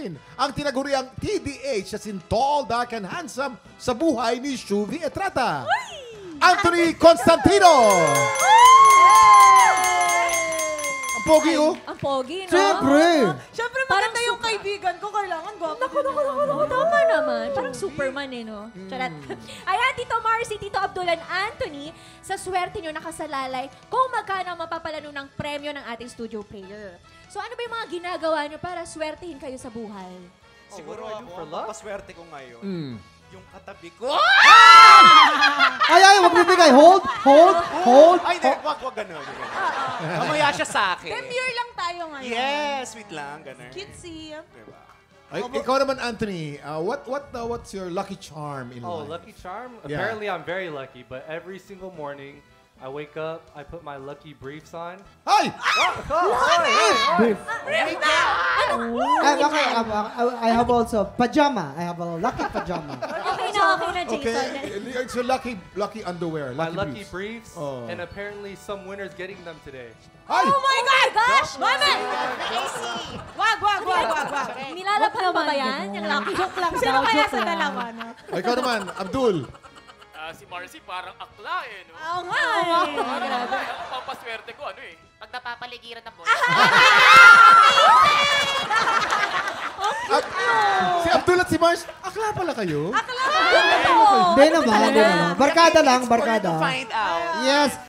natin ang tinaguriang TDH na sin tall, dark, and handsome sa buhay ni Shuvi Etrata. Anthony Constantino! Ang pogi, oh. Ang pogi, no? Siyempre. Siyempre, Parang maganda yung kaibigan ko. Kailangan gwapo. Naku, tama naman. Parang Superman eh, no? Charat. Ayan, Tito Marcy, Tito Abdul, and Anthony, sa swerte nyo nakasalalay kung magkano ang mapapalano ng premyo ng ating studio player. So ano ba yung mga ginagawa nyo para swertehin kayo sa buhay? Siguro what do I do ako, for ang luck? papaswerte ko ngayon, yung katabi ko. Ay, wag bibigay. Hold. Ay, hindi, wag ganun. Mamaya siya sa akin. Demure lang tayo ngayon. Yes, sweet lang, ganun. Cutesy. Diba? Ay, ikaw naman, Anthony, what's your lucky charm in Oh, life? lucky charm? Yeah. Apparently I'm very lucky, but every single morning I wake up, I put my lucky briefs on. Ay! Brief. Okay, I have also pajama. I have a lucky pajama. Okay na, Jason. Okay, it's your lucky underwear. My lucky briefs. briefs, Oh. and apparently some winners getting them today. Ay! Oh my God! Gosh! Mami! Wag. Nilalaphan mo ba yan? Yung lucky joke lang Sino kaya sa dalawa, no? Ay, ikaw naman, Abdul. Si Marcy parang akla eh, no? Oo nga eh. Ang pampaswerte ko, ano eh? Pag napapaligiran ng bola. Si Abdul at si Mars, akla pala kayo? Hindi naman. Barkada lang, barkada. Find out. Yes.